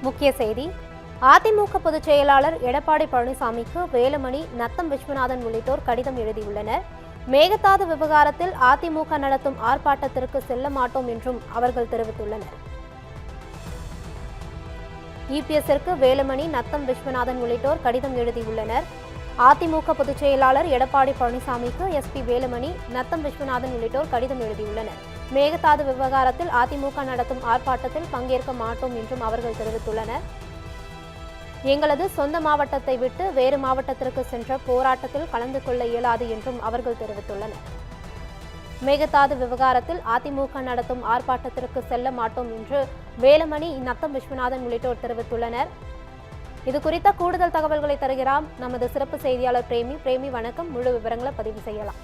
முக்கிய செய்தி. அதிமுக பொதுச் செயலாளர் எடப்பாடி பழனிசாமிக்கு வேலுமணி, நத்தம் விஸ்வநாதன் உள்ளிட்டோர் கடிதம் எழுதியுள்ளனர். மேகதாது விவகாரத்தில் அதிமுக நடத்தும் ஆர்ப்பாட்டத்திற்கு செல்ல மாட்டோம் என்றும் அவர்கள் தெரிவித்துள்ளனர். இபிஎஸ்ஸிற்கு வேலுமணி, நத்தம் விஸ்வநாதன் உள்ளிட்டோர் கடிதம் எழுதியுள்ளனர். அதிமுக பொதுச் செயலாளர் எடப்பாடி பழனிசாமிக்கு எஸ்பி வேலுமணி, நத்தம் விஸ்வநாதன் உள்ளிட்டோர் கடிதம் எழுதியுள்ளனர். மேகதாது விவகாரத்தில் அதிமுக நடத்தும் ஆர்ப்பாட்டத்தில் பங்கேற்க மாட்டோம் என்றும் அவர்கள் தெரிவித்துள்ளனர். எங்களது சொந்த மாவட்டத்தை விட்டு வேறு மாவட்டத்திற்கு சென்ற போராட்டத்தில் கலந்து கொள்ள இயலாது என்றும் அவர்கள் தெரிவித்துள்ளனர். மேகதாது விவகாரத்தில் அதிமுக நடத்தும் ஆர்ப்பாட்டத்திற்கு செல்ல மாட்டோம் என்று வேலுமணி, நத்தம் விஸ்வநாதன் உள்ளிட்டோர் தெரிவித்துள்ளனர். இது குறித்த கூடுதல் தகவல்களை தருகிறார் நமது சிறப்பு செய்தியாளர் பிரேமி. வணக்கம். முழு விவரங்களை பதிவு செய்யலாம்.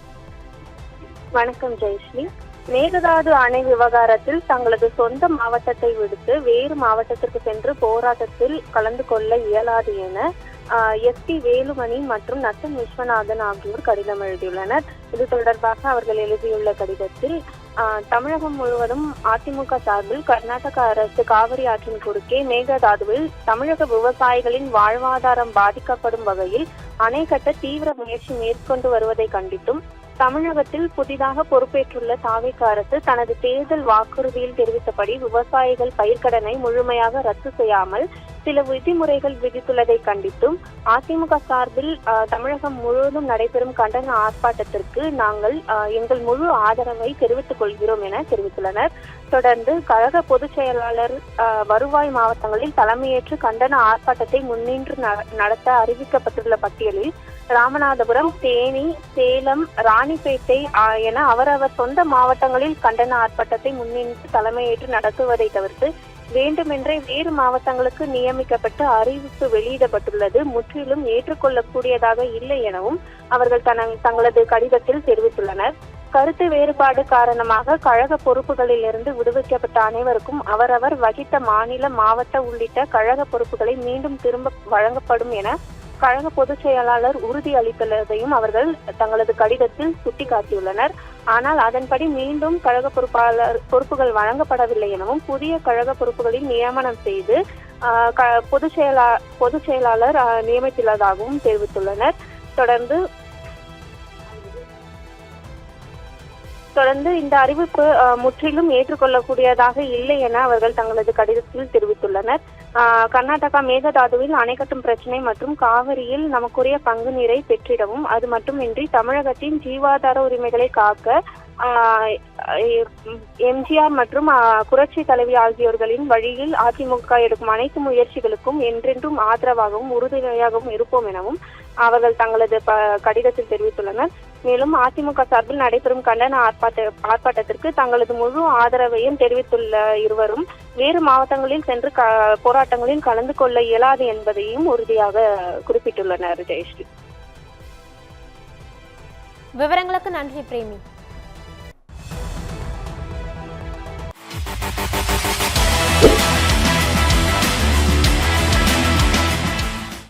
வணக்கம் ஜெயஸ்ரீ. மேகதாது அணை விவகாரத்தில் தங்களது சொந்த மாவட்டத்தை விடுத்து வேறு மாவட்டத்திற்கு சென்று போராட்டத்தில் கலந்து கொள்ள இயலாது என எஸ்பி வேலுமணி மற்றும் நத்தம் விஸ்வநாதன் ஆகியோர் கடிதம் எழுதியுள்ளனர். இது தொடர்பாக அவர்கள் எழுதியுள்ள கடிதத்தில் தமிழகம் முழுவதும் அதிமுக சார்பில் கர்நாடக அரசு காவிரி ஆற்றின் குறுக்கே மேகதாதுவில் தமிழக விவசாயிகளின் வாழ்வாதாரம் பாதிக்கப்படும் வகையில் அணை கட்ட தீவிர முயற்சி மேற்கொண்டு வருவதை கண்டித்தும், தமிழகத்தில் புதிதாக பொறுப்பேற்றுள்ள தாவேக அரசு தனது தேர்தல் வாக்குறுதியில் தெரிவித்தபடி விவசாயிகள் பயிர்க்கடனை முழுமையாக ரத்து செய்யாமல் சில விதிமுறைகள் விதித்துள்ளதை கண்டித்தும் அதிமுக சார்பில் தமிழகம் முழுவதும் நடைபெறும் கண்டன ஆர்ப்பாட்டத்திற்கு நாங்கள் எங்கள் முழு ஆதரவை தெரிவித்துக் கொள்கிறோம் என தெரிவித்துள்ளனர். தொடர்ந்து கழக பொதுச் செயலாளர் வருவாய் மாவட்டங்களில் தலைமையேற்று கண்டன ஆர்ப்பாட்டத்தை முன்னின்று நடத்த அறிவிக்கப்பட்டுள்ள பட்டியலில் ராமநாதபுரம், தேனி, சேலம், ராணிப்பேட்டை என அவரவர் சொந்த மாவட்டங்களில் கண்டன ஆர்ப்பாட்டத்தை முன்னின்று தலைமையேற்று நடத்துவதை தவிர்த்து வேண்டுமென்றே வேறு மாவட்டங்களுக்கு நியமிக்கப்பட்டு அறிவிப்பு வெளியிடப்பட்டுள்ளது முற்றிலும் ஏற்றுக்கொள்ளக்கூடியதாக இல்லை எனவும் அவர்கள் தங்களது கடிதத்தில் தெரிவித்துள்ளனர். கருத்து வேறுபாடு காரணமாக கழக பொறுப்புகளில் இருந்து விடுவிக்கப்பட்ட அனைவருக்கும் அவரவர் வகித்த மாநில, மாவட்ட உள்ளிட்ட கழக பொறுப்புகளை மீண்டும் திரும்ப வழங்கப்படும் என கழக பொதுச் செயலாளர் உறுதி அளித்துள்ளதையும் அவர்கள் தங்களது கடிதத்தில் சுட்டிக்காட்டியுள்ளனர். ஆனால் அதன்படி மீண்டும் கழக பொறுப்புகள் வழங்கப்படவில்லை எனவும் புதிய கழக பொறுப்புகளில் நியமனம் செய்து பொதுச் செயலாளர் நியமித்துள்ளதாகவும் தெரிவித்துள்ளனர். தொடர்ந்து இந்த அறிவிப்பு முற்றிலும் ஏற்றுக்கொள்ளக்கூடியதாக இல்லை என அவர்கள் தங்களது கடிதத்தில் தெரிவித்துள்ளனர். கர்நாடகா மேகதாதுவில் அணை கட்டும் பிரச்சினை மற்றும் காவிரியில் நமக்குரிய பங்கு நீரை பெற்றிடவும், அது மட்டுமின்றி தமிழகத்தின் ஜீவாதார உரிமைகளை காக்க எம்ஜிஆர் மற்றும் புரட்சி தலைவி ஆகியோர்களின் வழியில் அதிமுக எடுக்கும் அனைத்து முயற்சிகளுக்கும் என்றென்றும் ஆதரவாகவும் உறுதுணையாகவும் இருப்போம் எனவும் அவர்கள் தங்களது கடிதத்தில் தெரிவித்துள்ளனர். மேலும் அதிமுக சார்பில் நடைபெறும் கண்டன ஆர்ப்பாட்டத்திற்கு தங்களது முழு ஆதரவையும் தெரிவித்துள்ள இருவரும் வேறு மாவட்டங்களில் சென்று போராட்டங்களில் கலந்து கொள்ள இயலாது என்பதையும் உறுதியாக குறிப்பிட்டுள்ளனர். ஜெயஸ்ரீ, விவரங்களுக்கு நன்றி பிரேமி.